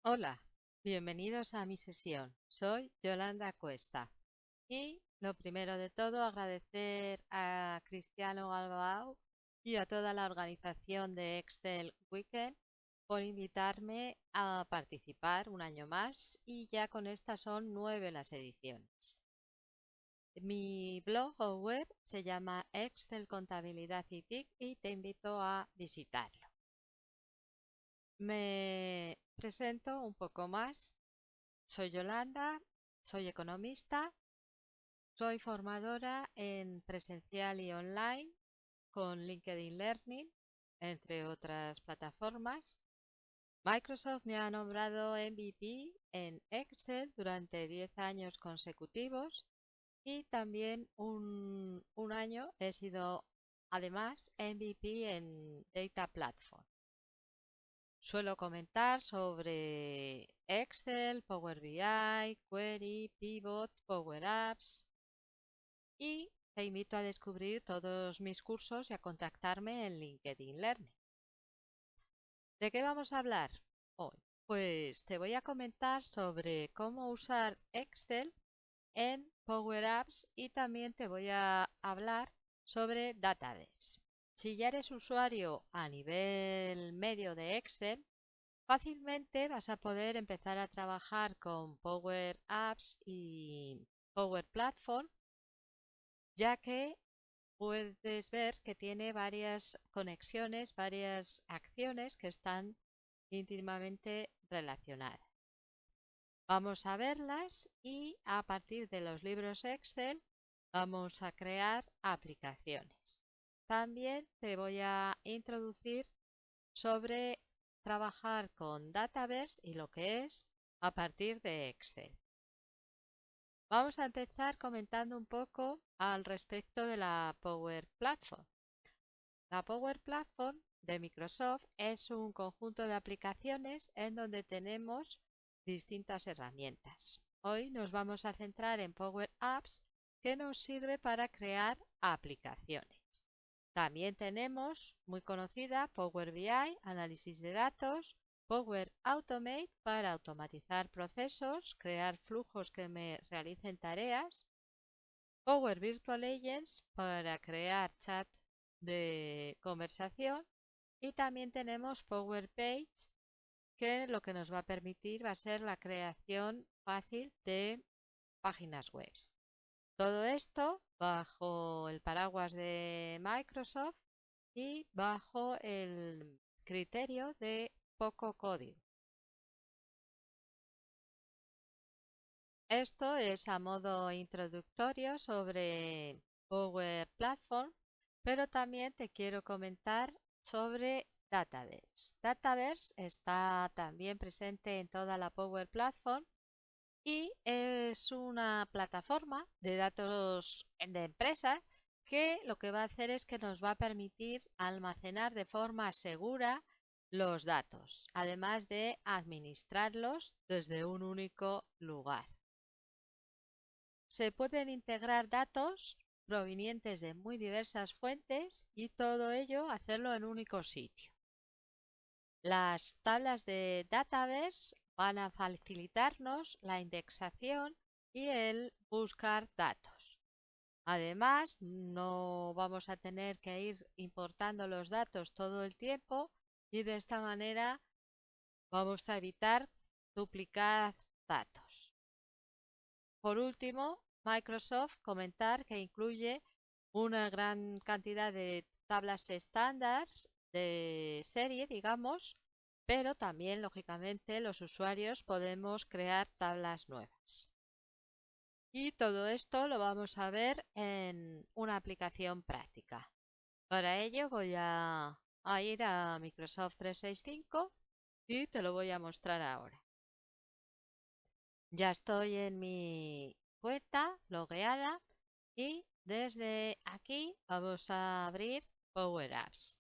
Hola, bienvenidos a mi sesión. Soy Yolanda Cuesta. Y lo primero de todo, agradecer a Cristiano Galbao y a toda la organización de Excel Weekend por invitarme a participar un año más y ya con estas son 9 las ediciones. Mi blog o web se llama Excel Contabilidad y TIC y te invito a visitarlo. Me presento un poco más. Soy Yolanda, soy economista, soy formadora en presencial y online con LinkedIn Learning, entre otras plataformas. Microsoft me ha nombrado MVP en Excel durante 10 años consecutivos y también un año he sido además MVP en Data Platform. Suelo comentar sobre Excel, Power BI, Query, Pivot, Power Apps y te invito a descubrir todos mis cursos y a contactarme en LinkedIn Learning. ¿De qué vamos a hablar hoy? Pues te voy a comentar sobre cómo usar Excel en Power Apps y también te voy a hablar sobre Database. Si ya eres usuario a nivel medio de Excel, fácilmente vas a poder empezar a trabajar con Power Apps y Power Platform, ya que puedes ver que tiene varias conexiones, varias acciones que están íntimamente relacionadas. Vamos a verlas y a partir de los libros Excel vamos a crear aplicaciones. También te voy a introducir sobre trabajar con Dataverse y lo que es a partir de Excel. Vamos a empezar comentando un poco al respecto de la Power Platform. La Power Platform de Microsoft es un conjunto de aplicaciones en donde tenemos distintas herramientas. Hoy nos vamos a centrar en Power Apps, que nos sirve para crear aplicaciones. También tenemos, muy conocida, Power BI, análisis de datos, Power Automate para automatizar procesos, crear flujos que me realicen tareas, Power Virtual Agents para crear chat de conversación y también tenemos Power Page, que lo que nos va a permitir va a ser la creación fácil de páginas web. Todo esto bajo el paraguas de Microsoft y bajo el criterio de poco código. Esto es a modo introductorio sobre Power Platform, pero también te quiero comentar sobre Dataverse. Dataverse está también presente en toda la Power Platform y es una plataforma de datos de empresa que lo que va a hacer es que nos va a permitir almacenar de forma segura los datos, además de administrarlos desde un único lugar. Se pueden integrar datos provenientes de muy diversas fuentes y todo ello hacerlo en un único sitio. Las tablas de Dataverse van a facilitarnos la indexación y el buscar datos. Además, no vamos a tener que ir importando los datos todo el tiempo y de esta manera vamos a evitar duplicar datos. Por último, Microsoft comentar que incluye una gran cantidad de tablas estándar de serie, digamos, pero también, lógicamente, los usuarios podemos crear tablas nuevas. Y todo esto lo vamos a ver en una aplicación práctica. Para ello voy a ir a Microsoft 365 y te lo voy a mostrar ahora. Ya estoy en mi cuenta logueada y desde aquí vamos a abrir Power Apps.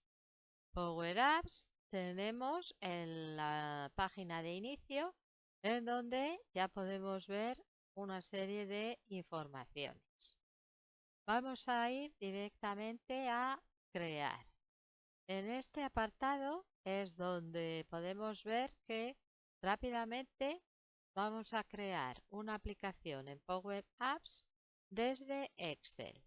Power Apps tenemos en la página de inicio en donde ya podemos ver una serie de informaciones. Vamos a ir directamente a crear. En este apartado es donde podemos ver que rápidamente vamos a crear una aplicación en Power Apps desde Excel.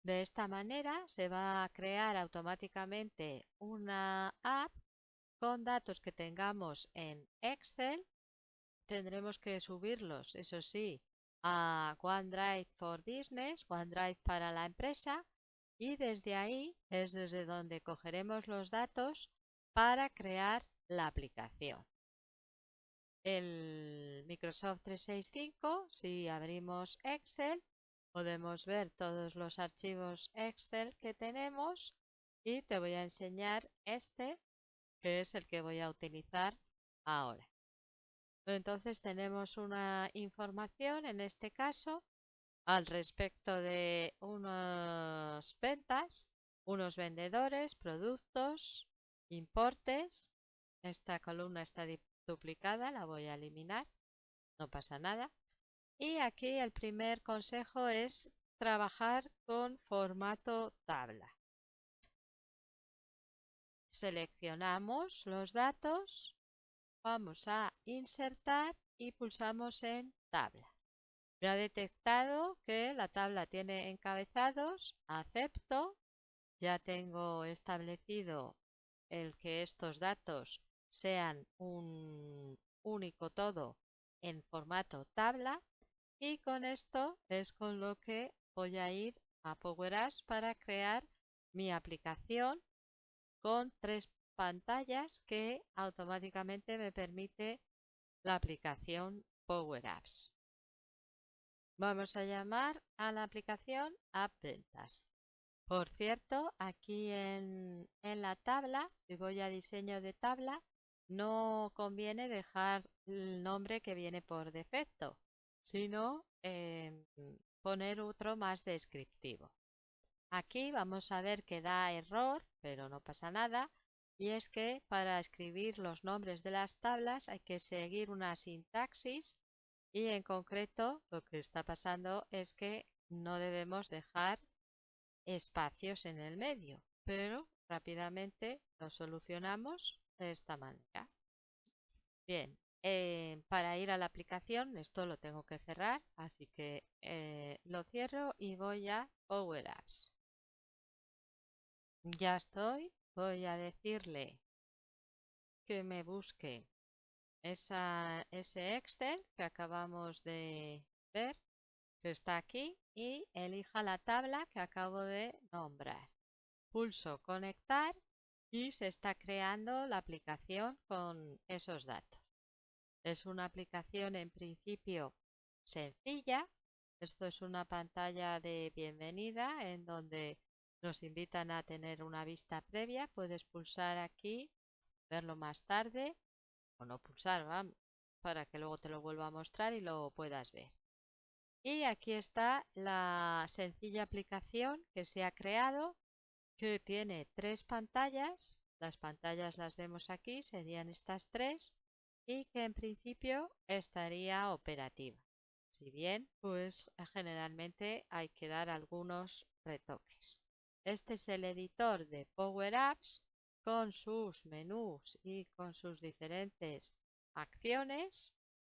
De esta manera se va a crear automáticamente una app con datos que tengamos en Excel. Tendremos que subirlos, eso sí, a OneDrive for Business, OneDrive para la empresa, y desde ahí es desde donde cogeremos los datos para crear la aplicación. El Microsoft 365, si abrimos Excel, podemos ver todos los archivos Excel que tenemos y te voy a enseñar este, que es el que voy a utilizar ahora. Entonces tenemos una información, en este caso, al respecto de unas ventas, unos vendedores, productos, importes. Esta columna está duplicada, la voy a eliminar, no pasa nada. Y aquí el primer consejo es trabajar con formato tabla. Seleccionamos los datos, vamos a insertar y pulsamos en tabla. Me ha detectado que la tabla tiene encabezados, acepto, ya tengo establecido el que estos datos sean un único todo en formato tabla, y con esto es con lo que voy a ir a Power Apps para crear mi aplicación con 3 pantallas que automáticamente me permite la aplicación Power Apps. Vamos a llamar a la aplicación App Ventas. Por cierto, aquí en la tabla, si voy a diseño de tabla, no conviene dejar el nombre que viene por defecto, sino poner otro más descriptivo. Aquí vamos a ver que da error, pero no pasa nada, y es que para escribir los nombres de las tablas hay que seguir una sintaxis, y en concreto lo que está pasando es que no debemos dejar espacios en el medio, pero rápidamente lo solucionamos de esta manera. Bien, para ir a la aplicación esto lo tengo que cerrar, así que lo cierro y voy a Power Apps. Ya estoy, voy a decirle que me busque ese Excel que acabamos de ver, que está aquí, y elija la tabla que acabo de nombrar. Pulso conectar y se está creando la aplicación con esos datos. Es una aplicación en principio sencilla. Esto es una pantalla de bienvenida en donde nos invitan a tener una vista previa. Puedes pulsar aquí, verlo más tarde o no pulsar, vamos, para que luego te lo vuelva a mostrar y lo puedas ver. Y aquí está la sencilla aplicación que se ha creado, que tiene 3 pantallas. Las pantallas las vemos aquí, serían estas 3, y que en principio estaría operativa. Si bien, pues generalmente hay que dar algunos retoques. Este es el editor de Power Apps con sus menús y con sus diferentes acciones,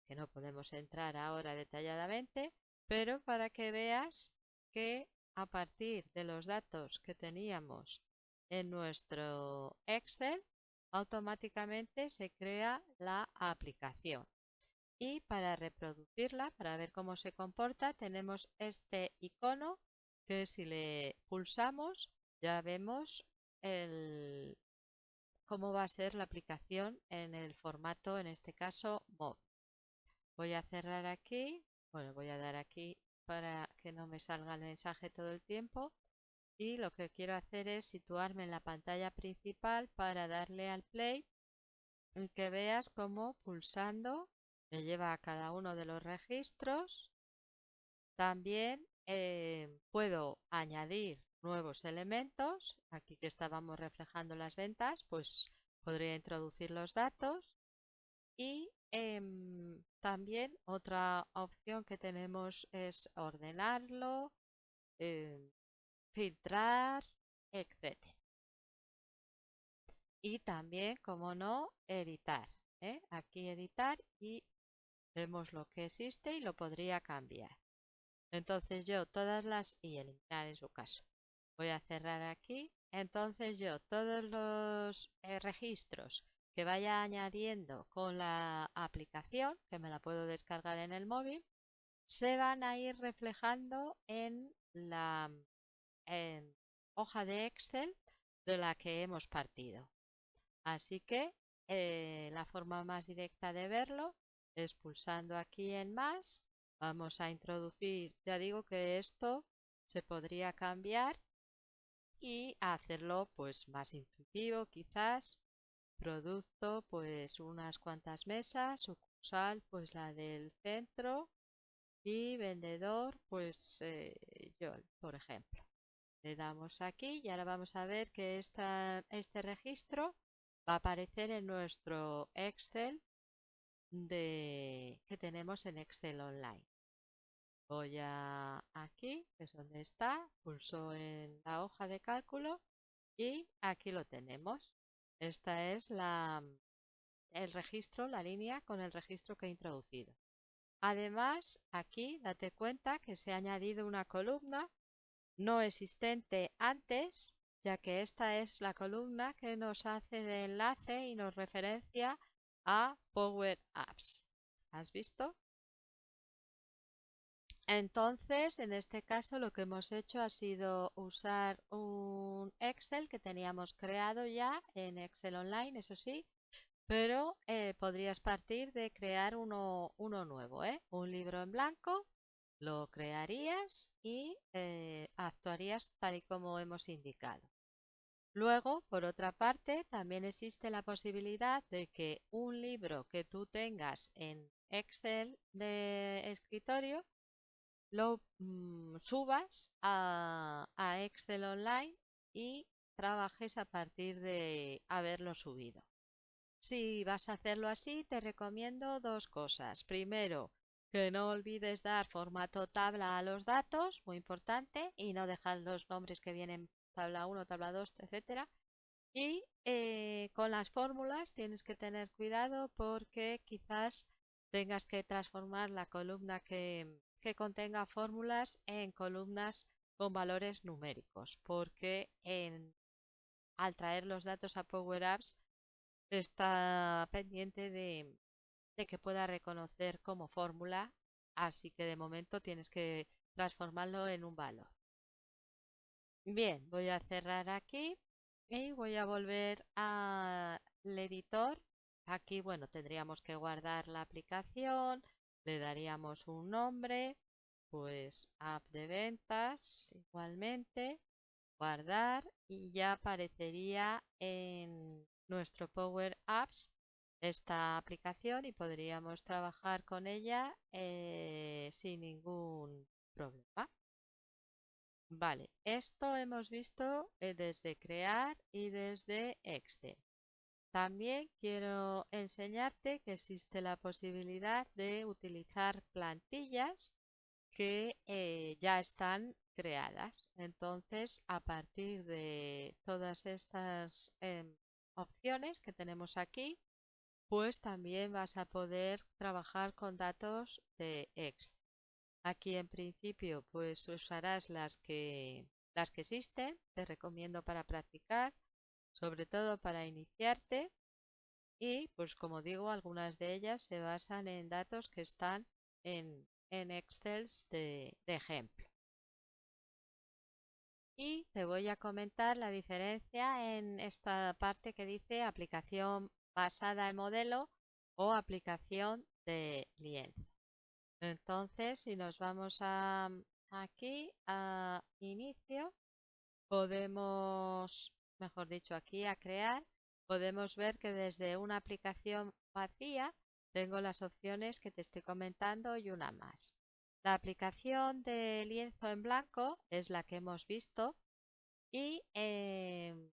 que no podemos entrar ahora detalladamente, pero para que veas que a partir de los datos que teníamos en nuestro Excel, automáticamente se crea la aplicación. Y para reproducirla, para ver cómo se comporta, tenemos este icono que si le pulsamos ya vemos cómo va a ser la aplicación en el formato, en este caso, MOV. Voy a cerrar aquí, bueno, voy a dar aquí para que no me salga el mensaje todo el tiempo. Y lo que quiero hacer es situarme en la pantalla principal para darle al play y que veas cómo pulsando me lleva a cada uno de los registros. También puedo añadir nuevos elementos. Aquí que estábamos reflejando las ventas, pues podría introducir los datos. Y también otra opción que tenemos es ordenarlo, filtrar, etc. Y también, como no, editar. ¿eh? Aquí editar y vemos lo que existe y lo podría cambiar. Entonces yo y eliminar en su caso. Voy a cerrar aquí. Entonces yo todos los registros que vaya añadiendo con la aplicación, que me la puedo descargar en el móvil, se van a ir reflejando en la en hoja de Excel de la que hemos partido. Así que la forma más directa de verlo es pulsando aquí en más. Vamos a introducir, ya digo que esto se podría cambiar y hacerlo pues más intuitivo quizás. Producto pues unas cuantas mesas, sucursal pues la del centro y vendedor pues yo, por ejemplo. Le damos aquí y ahora vamos a ver que este registro va a aparecer en nuestro Excel que tenemos en Excel Online. Voy a aquí, que es donde está, pulso en la hoja de cálculo y aquí lo tenemos. Esta es el registro, la línea con el registro que he introducido. Además, aquí date cuenta que se ha añadido una columna no existente antes, ya que esta es la columna que nos hace de enlace y nos referencia a Power Apps. ¿Has visto? Entonces, en este caso lo que hemos hecho ha sido usar un Excel que teníamos creado ya en Excel Online, eso sí, pero podrías partir de crear uno nuevo, ¿eh? Un libro en blanco, lo crearías y actuarías tal y como hemos indicado. Luego, por otra parte, también existe la posibilidad de que un libro que tú tengas en Excel de escritorio lo subas a Excel Online y trabajes a partir de haberlo subido. Si vas a hacerlo así, te recomiendo dos cosas. Primero, que no olvides dar formato tabla a los datos, muy importante, y no dejar los nombres que vienen tabla 1, tabla 2, etcétera. Y con las fórmulas tienes que tener cuidado porque quizás tengas que transformar la columna que contenga fórmulas en columnas con valores numéricos, porque al traer los datos a Power Apps está pendiente de que pueda reconocer como fórmula, así que de momento tienes que transformarlo en un valor. Bien, voy a cerrar aquí y voy a volver al editor. Aquí, bueno, tendríamos que guardar la aplicación, le daríamos un nombre, pues app de ventas igualmente, guardar y ya aparecería en nuestro Power Apps esta aplicación y podríamos trabajar con ella sin ningún problema. Vale, esto hemos visto desde crear y desde Excel. También quiero enseñarte que existe la posibilidad de utilizar plantillas que ya están creadas. Entonces, a partir de todas estas opciones que tenemos aquí, pues también vas a poder trabajar con datos de Excel. Aquí en principio pues usarás las que existen, te recomiendo para practicar, sobre todo para iniciarte y pues como digo algunas de ellas se basan en datos que están en Excel de ejemplo. Y te voy a comentar la diferencia en esta parte que dice aplicación basada en modelo o aplicación de lienzo. Entonces, si nos vamos aquí a inicio, podemos, mejor dicho, aquí a crear, podemos ver que desde una aplicación vacía tengo las opciones que te estoy comentando y una más. La aplicación de lienzo en blanco es la que hemos visto y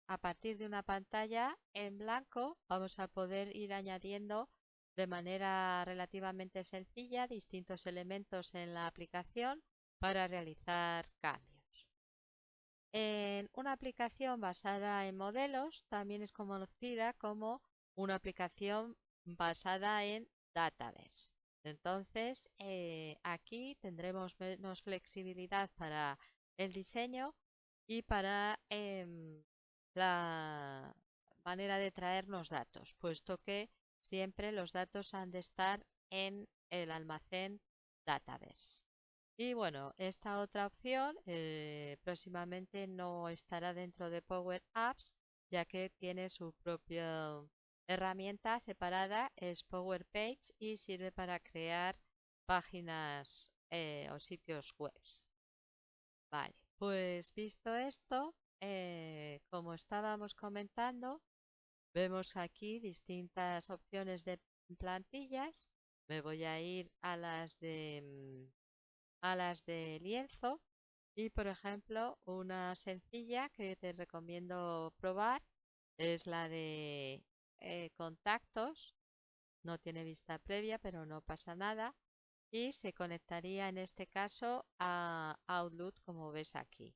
a partir de una pantalla en blanco vamos a poder ir añadiendo de manera relativamente sencilla distintos elementos en la aplicación para realizar cambios. En una aplicación basada en modelos también es conocida como una aplicación basada en Dataverse. Entonces, aquí tendremos menos flexibilidad para el diseño y para la manera de traernos datos, puesto que siempre los datos han de estar en el almacén Dataverse. Y bueno, esta otra opción próximamente no estará dentro de Power Apps, ya que tiene su propia herramienta separada, es Power Page y sirve para crear páginas o sitios web. Vale, pues visto esto, como estábamos comentando, vemos aquí distintas opciones de plantillas. Me voy a ir a las de lienzo y, por ejemplo, una sencilla que te recomiendo probar es la de contactos. No tiene vista previa, pero no pasa nada. Y se conectaría en este caso a Outlook, como ves aquí.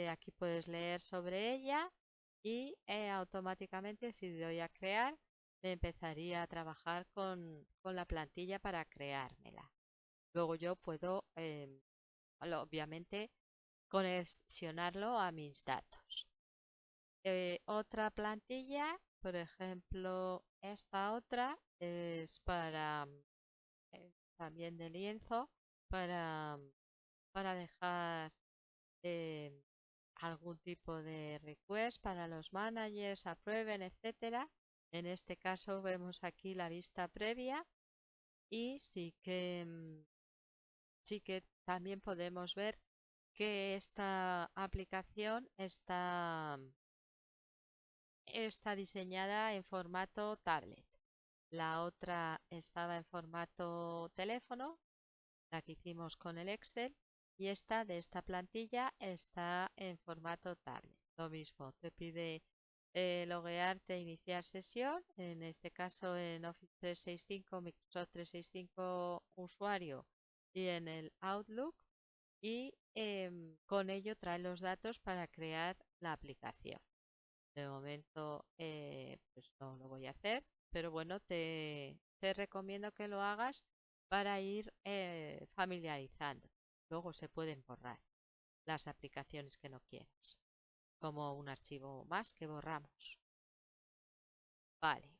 Aquí puedes leer sobre ella y automáticamente, si doy a crear, me empezaría a trabajar con la plantilla para creármela. Luego yo puedo, obviamente, conexionarlo a mis datos. Otra plantilla, por ejemplo, esta otra es para también de lienzo, para, para dejar eh, algún tipo de request para los managers, aprueben, etcétera. En este caso vemos aquí la vista previa y sí que también podemos ver que esta aplicación está diseñada en formato tablet. La otra estaba en formato teléfono, la que hicimos con el Excel, y esta de esta plantilla está en formato tablet. Lo mismo, te pide loguearte e iniciar sesión, en este caso en Office 365, Microsoft 365 usuario y en el Outlook, y con ello trae los datos para crear la aplicación. De momento, pues no lo voy a hacer, pero bueno, te recomiendo que lo hagas para ir familiarizando. Luego se pueden borrar las aplicaciones que no quieras, como un archivo más que borramos. Vale.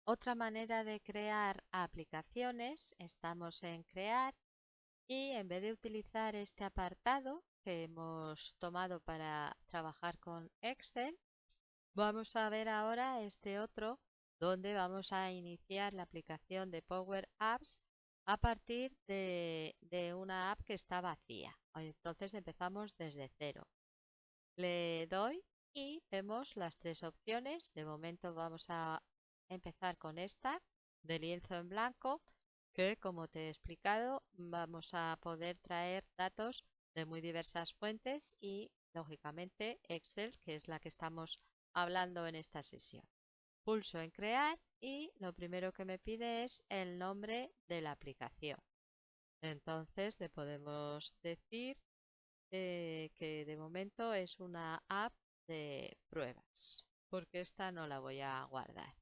Otra manera de crear aplicaciones, estamos en crear y en vez de utilizar este apartado que hemos tomado para trabajar con Excel, vamos a ver ahora este otro donde vamos a iniciar la aplicación de Power Apps a partir de una app que está vacía. Entonces empezamos desde cero. Le doy y vemos las tres opciones. De momento vamos a empezar con esta de lienzo en blanco, que como te he explicado vamos a poder traer datos de muy diversas fuentes y lógicamente Excel, que es la que estamos hablando en esta sesión. Pulso en crear y lo primero que me pide es el nombre de la aplicación. Entonces le podemos decir que de momento es una app de pruebas, porque esta no la voy a guardar.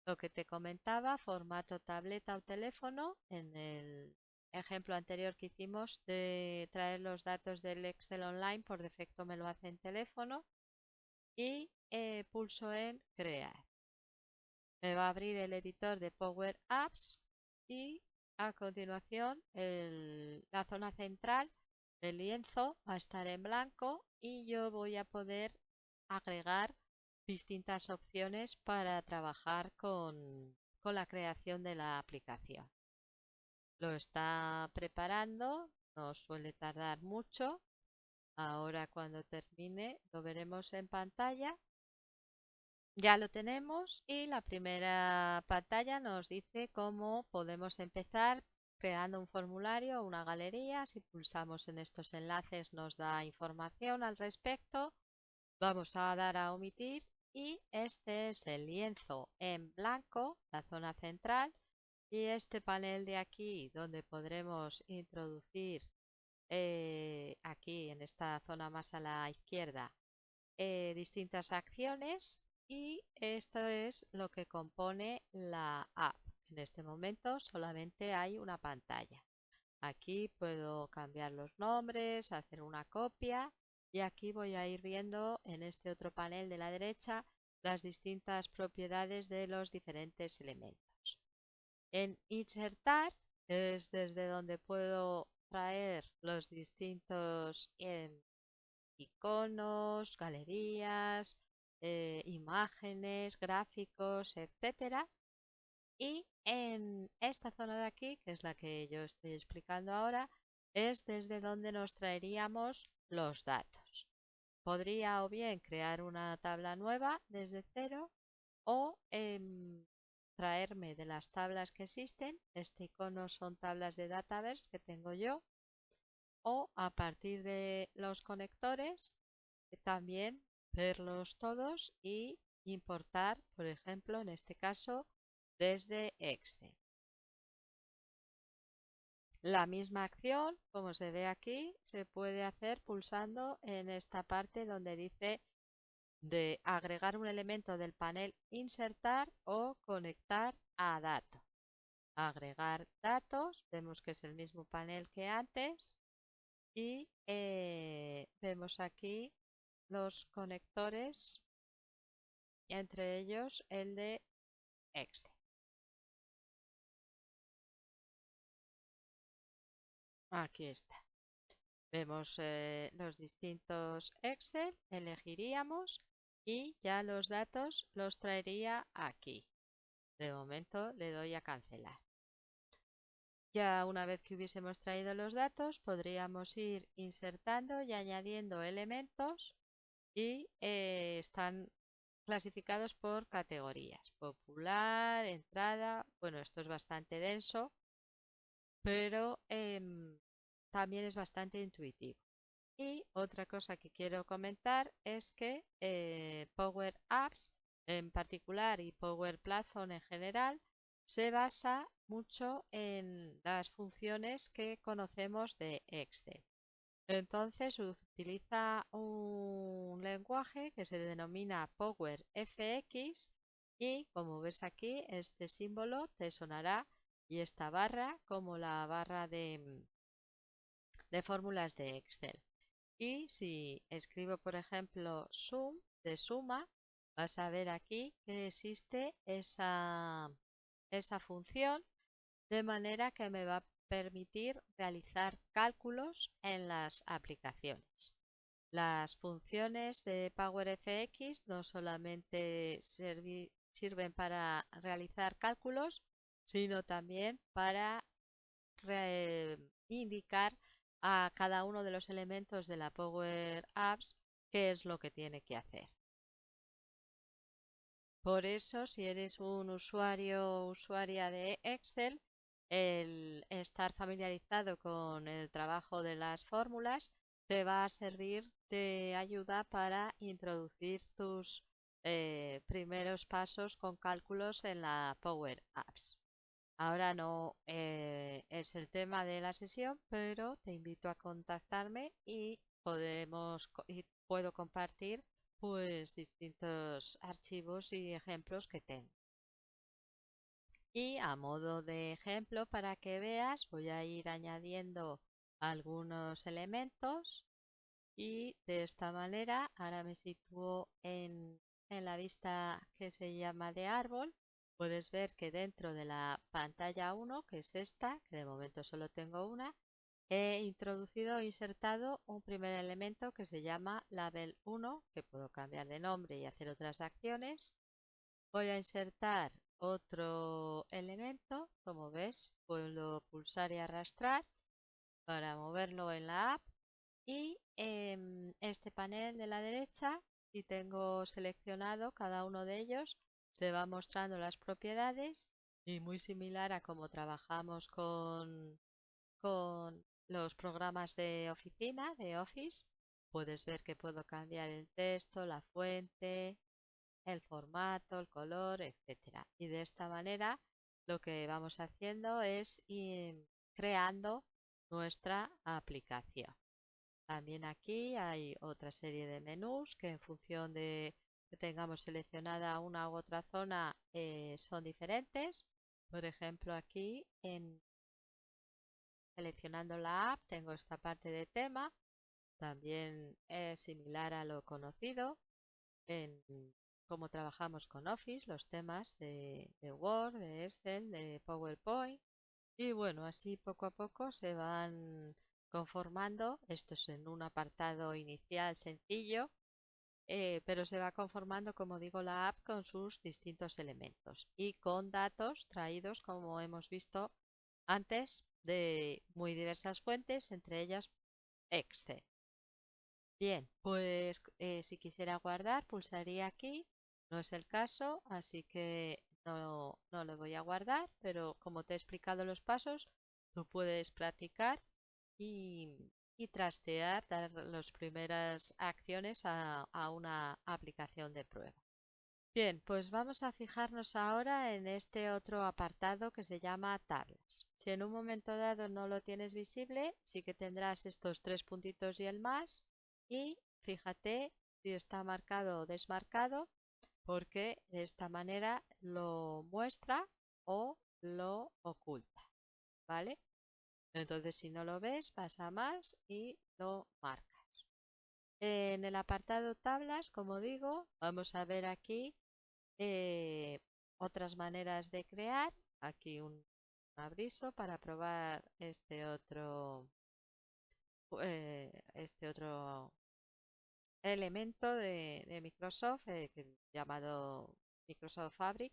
Lo que te comentaba, formato tableta o teléfono, en el ejemplo anterior que hicimos de traer los datos del Excel Online, por defecto me lo hace en teléfono y pulso en crear. Me va a abrir el editor de Power Apps y a continuación la zona central del lienzo va a estar en blanco y yo voy a poder agregar distintas opciones para trabajar con la creación de la aplicación. Lo está preparando, no suele tardar mucho. Ahora cuando termine lo veremos en pantalla. Ya lo tenemos y la primera pantalla nos dice cómo podemos empezar creando un formulario o una galería. Si pulsamos en estos enlaces nos da información al respecto. Vamos a dar a omitir y este es el lienzo en blanco, la zona central, y este panel de aquí donde podremos introducir aquí en esta zona más a la izquierda distintas acciones. Y esto es lo que compone la app. En este momento solamente hay una pantalla. Aquí puedo cambiar los nombres, hacer una copia y aquí voy a ir viendo en este otro panel de la derecha las distintas propiedades de los diferentes elementos. En insertar es desde donde puedo traer los distintos iconos, galerías, imágenes, gráficos, etcétera. Y en esta zona de aquí, que es la que yo estoy explicando ahora, es desde donde nos traeríamos los datos. Podría o bien crear una tabla nueva desde cero o traerme de las tablas que existen. Este icono son tablas de Dataverse que tengo yo. O a partir de los conectores, también verlos todos y importar, por ejemplo, en este caso, desde Excel. La misma acción, como se ve aquí, se puede hacer pulsando en esta parte donde dice de agregar un elemento del panel insertar o conectar a datos. Agregar datos, vemos que es el mismo panel que antes y vemos aquí los conectores, entre ellos el de Excel. Aquí está. Vemos los distintos Excel, elegiríamos y ya los datos los traería aquí. De momento le doy a cancelar. Ya una vez que hubiésemos traído los datos, podríamos ir insertando y añadiendo elementos y están clasificados por categorías. Popular, entrada, bueno, esto es bastante denso, pero también es bastante intuitivo. Y otra cosa que quiero comentar es que Power Apps en particular y Power Platform en general se basa mucho en las funciones que conocemos de Excel. Entonces utiliza un lenguaje que se denomina Power FX y como ves aquí este símbolo te sonará y esta barra como la barra de fórmulas de Excel. Y si escribo, por ejemplo, sum de suma, vas a ver aquí que existe esa función, de manera que me va a permitir realizar cálculos en las aplicaciones. Las funciones de PowerFX no solamente sirven para realizar cálculos, sino también para indicar a cada uno de los elementos de la Power Apps qué es lo que tiene que hacer. Por eso, si eres un usuario o usuaria de Excel, el estar familiarizado con el trabajo de las fórmulas te va a servir de ayuda para introducir tus primeros pasos con cálculos en la Power Apps. Ahora no es el tema de la sesión, pero te invito a contactarme y puedo compartir pues distintos archivos y ejemplos que tengo. Y a modo de ejemplo, para que veas, voy a ir añadiendo algunos elementos y de esta manera ahora me sitúo en la vista que se llama de árbol. Puedes ver que dentro de la pantalla 1, que es esta, que de momento solo tengo una, he introducido o insertado un primer elemento que se llama label 1, que puedo cambiar de nombre y hacer otras acciones. Voy a insertar otro elemento, como ves, puedo pulsar y arrastrar para moverlo en la app. Y en este panel de la derecha, si tengo seleccionado cada uno de ellos, se va mostrando las propiedades y muy similar a como trabajamos con los programas de oficina, de Office, puedes ver que puedo cambiar el texto, la fuente, el formato, el color, etcétera. Y de esta manera lo que vamos haciendo es ir creando nuestra aplicación. También aquí hay otra serie de menús que en función de que tengamos seleccionada una u otra zona son diferentes. Por ejemplo, aquí seleccionando la app tengo esta parte de tema, también es similar a lo conocido en cómo trabajamos con Office, los temas de Word, de Excel, de PowerPoint. Y bueno, así poco a poco se van conformando. Esto es en un apartado inicial sencillo, pero se va conformando, como digo, la app con sus distintos elementos y con datos traídos, como hemos visto antes, de muy diversas fuentes, entre ellas Excel. Bien, pues si quisiera guardar, pulsaría aquí. No es el caso, así que no lo voy a guardar, pero como te he explicado los pasos, tú puedes practicar y trastear, dar las primeras acciones a una aplicación de prueba. Bien, pues vamos a fijarnos ahora en este otro apartado que se llama tablas. Si en un momento dado no lo tienes visible, sí que tendrás estos tres puntitos y el más. Y fíjate si está marcado o desmarcado, porque de esta manera lo muestra o lo oculta, ¿vale? Entonces, si no lo ves, vas a más y lo marcas. En el apartado tablas, como digo, vamos a ver aquí eh, otras maneras de crear. Aquí un aviso para probar este otro elemento de Microsoft llamado Microsoft Fabric.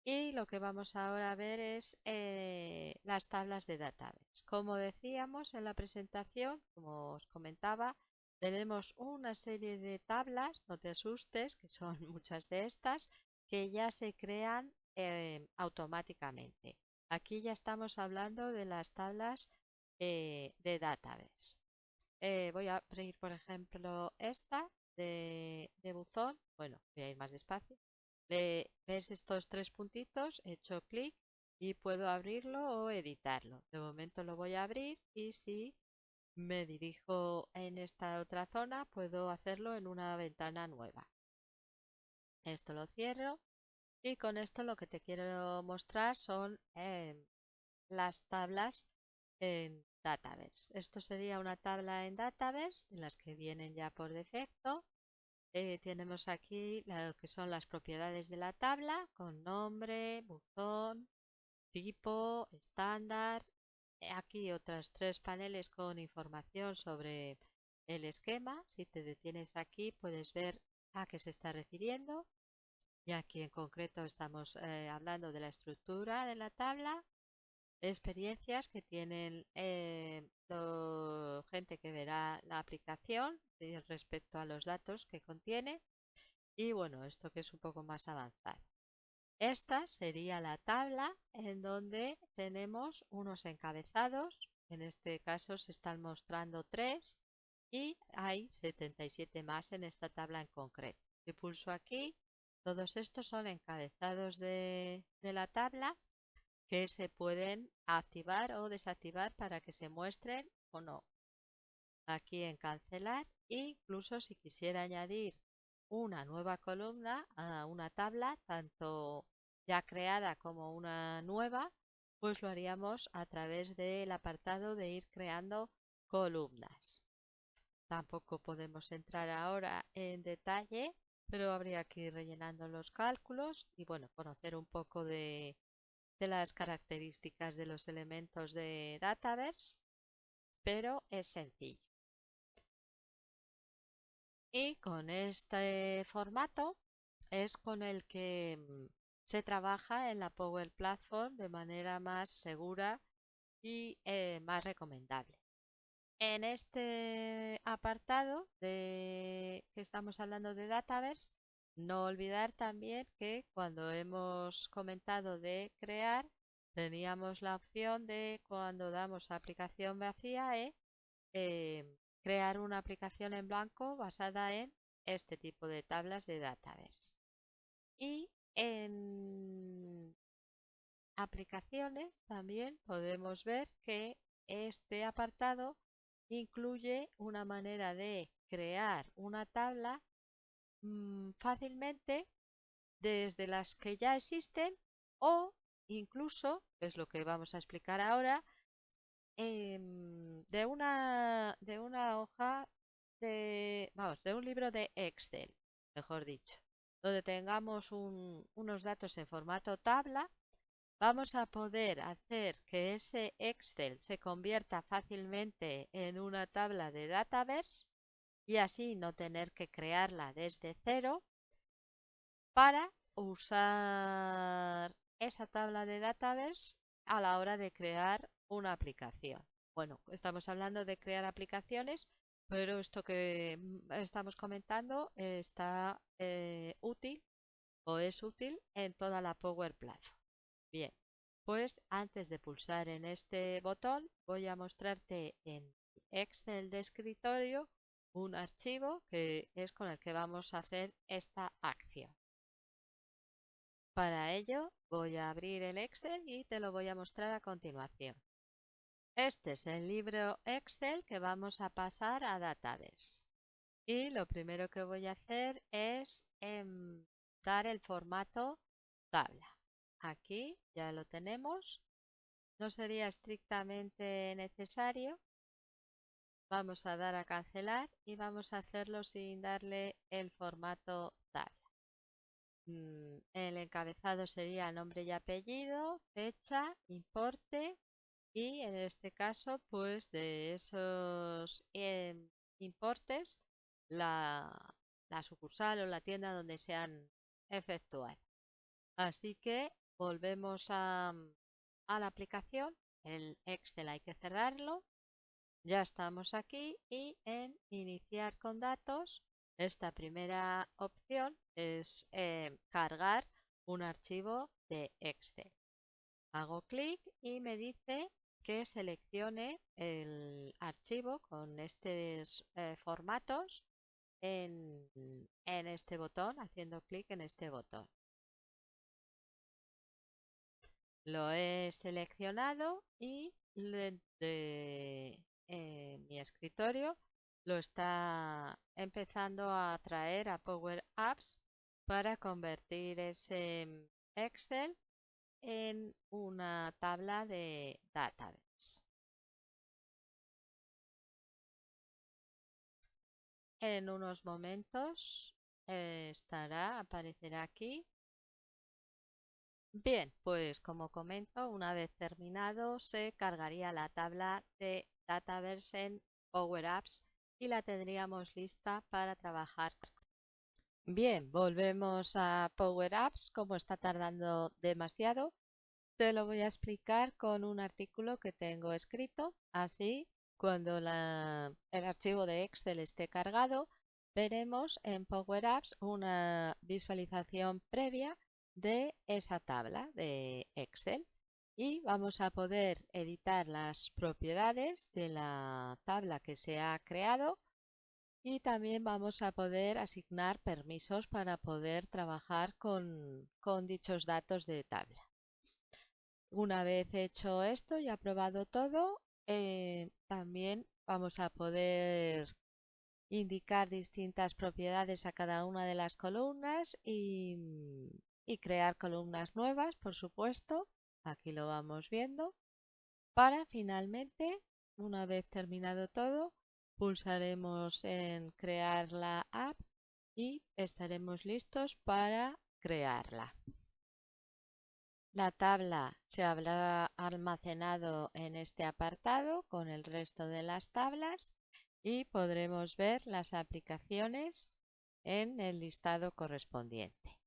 Y lo que vamos ahora a ver es las tablas de database. Como decíamos en la presentación, como os comentaba, tenemos una serie de tablas, no te asustes, que son muchas de estas, que ya se crean automáticamente. Aquí ya estamos hablando de las tablas de database. Voy a abrir, por ejemplo, esta de buzón. Bueno, voy a ir más despacio. ¿Ves estos tres puntitos? He hecho clic y puedo abrirlo o editarlo. De momento lo voy a abrir y si me dirijo en esta otra zona, puedo hacerlo en una ventana nueva. Esto lo cierro y con esto lo que te quiero mostrar son las tablas en Database. Esto sería una tabla en Database de las que vienen ya por defecto. Tenemos aquí lo que son las propiedades de la tabla con nombre, buzón, tipo, estándar. Aquí otras tres paneles con información sobre el esquema. Si te detienes aquí puedes ver a qué se está refiriendo. Y aquí en concreto estamos hablando de la estructura de la tabla, experiencias que tienen gente que verá la aplicación respecto a los datos que contiene y bueno, esto que es un poco más avanzado. Esta sería la tabla en donde tenemos unos encabezados, en este caso se están mostrando 3 y hay 77 más en esta tabla en concreto. Si pulso aquí, todos estos son encabezados de la tabla que se pueden activar o desactivar para que se muestren o no. Aquí en cancelar, incluso si quisiera añadir una nueva columna a una tabla, tanto ya creada como una nueva, pues lo haríamos a través del apartado de ir creando columnas. Tampoco podemos entrar ahora en detalle, pero habría que ir rellenando los cálculos y bueno, conocer un poco de las características de los elementos de Dataverse, pero es sencillo. Y con este formato es con el que se trabaja en la Power Platform de manera más segura y más recomendable. En este apartado que estamos hablando de Dataverse, no olvidar también que cuando hemos comentado de crear, teníamos la opción de cuando damos a aplicación vacía, crear una aplicación en blanco basada en este tipo de tablas de Dataverse. Y en aplicaciones también podemos ver que este apartado incluye una manera de crear una tabla fácilmente desde las que ya existen o incluso, es lo que vamos a explicar ahora, de una hoja de un libro de Excel, mejor dicho, donde tengamos unos datos en formato tabla. Vamos a poder hacer que ese Excel se convierta fácilmente en una tabla de Dataverse y así no tener que crearla desde cero para usar esa tabla de Dataverse a la hora de crear una aplicación. Bueno, estamos hablando de crear aplicaciones, pero esto que estamos comentando está útil o es útil en toda la Power Platform. Bien, pues antes de pulsar en este botón voy a mostrarte en Excel de escritorio un archivo que es con el que vamos a hacer esta acción. Para ello voy a abrir el Excel y te lo voy a mostrar a continuación. Este es el libro Excel que vamos a pasar a Dataverse. Y lo primero que voy a hacer es dar el formato tabla. Aquí ya lo tenemos. No sería estrictamente necesario. Vamos a dar a cancelar y vamos a hacerlo sin darle el formato tabla. El encabezado sería nombre y apellido, fecha, importe y en este caso pues de esos importes la, la sucursal o la tienda donde se han efectuado. Así que volvemos a la aplicación. El Excel hay que cerrarlo. Ya estamos aquí y en iniciar con datos, esta primera opción es cargar un archivo de Excel. Hago clic y me dice que seleccione el archivo con estos formatos en este botón, haciendo clic en este botón. Lo he seleccionado y mi escritorio lo está empezando a traer a Power Apps para convertir ese Excel en una tabla de database. En unos momentos aparecerá aquí. Bien, pues como comento, una vez terminado se cargaría la tabla de Dataverse en Power Apps y la tendríamos lista para trabajar. Bien, volvemos a Power Apps. Como está tardando demasiado, te lo voy a explicar con un artículo que tengo escrito. Así, cuando el archivo de Excel esté cargado, veremos en Power Apps una visualización previa de esa tabla de Excel y vamos a poder editar las propiedades de la tabla que se ha creado y también vamos a poder asignar permisos para poder trabajar con dichos datos de tabla. Una vez hecho esto y aprobado todo, también vamos a poder indicar distintas propiedades a cada una de las columnas y crear columnas nuevas, por supuesto. Aquí lo vamos viendo. Para finalmente, una vez terminado todo, pulsaremos en crear la app y estaremos listos para crearla. La tabla se habrá almacenado en este apartado con el resto de las tablas y podremos ver las aplicaciones en el listado correspondiente.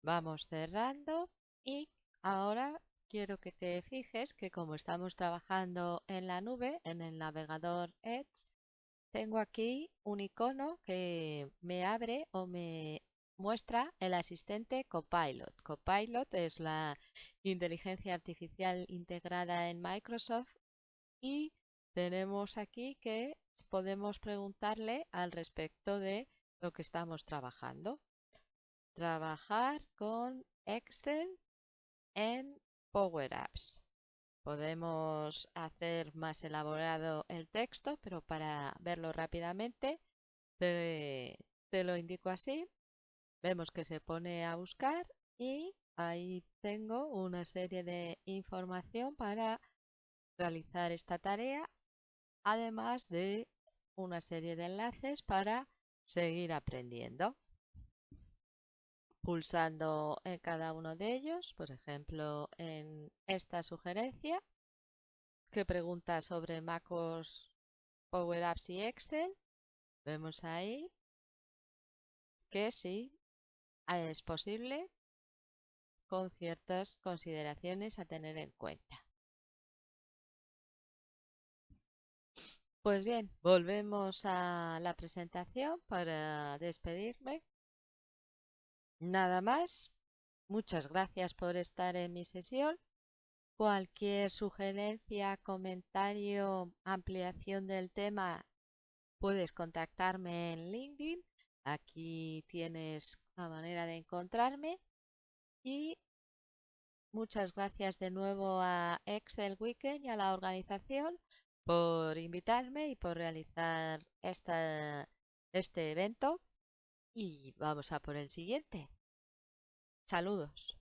Vamos cerrando y ahora quiero que te fijes que como estamos trabajando en la nube, en el navegador Edge, tengo aquí un icono que me abre o me muestra el asistente Copilot. Copilot es la inteligencia artificial integrada en Microsoft y tenemos aquí que podemos preguntarle al respecto de lo que estamos trabajando. Trabajar con Excel en Power Apps. Podemos hacer más elaborado el texto, pero para verlo rápidamente te te lo indico así. Vemos que se pone a buscar y ahí tengo una serie de información para realizar esta tarea, además de una serie de enlaces para seguir aprendiendo. Pulsando en cada uno de ellos, por ejemplo, en esta sugerencia que pregunta sobre MacOS, Power Apps y Excel, vemos ahí que sí es posible con ciertas consideraciones a tener en cuenta. Pues bien, volvemos a la presentación para despedirme. Nada más. Muchas gracias por estar en mi sesión. Cualquier sugerencia, comentario, ampliación del tema, puedes contactarme en LinkedIn. Aquí tienes la manera de encontrarme. Y muchas gracias de nuevo a Excel Weekend y a la organización por invitarme y por realizar este evento. Y vamos a por el siguiente. Saludos.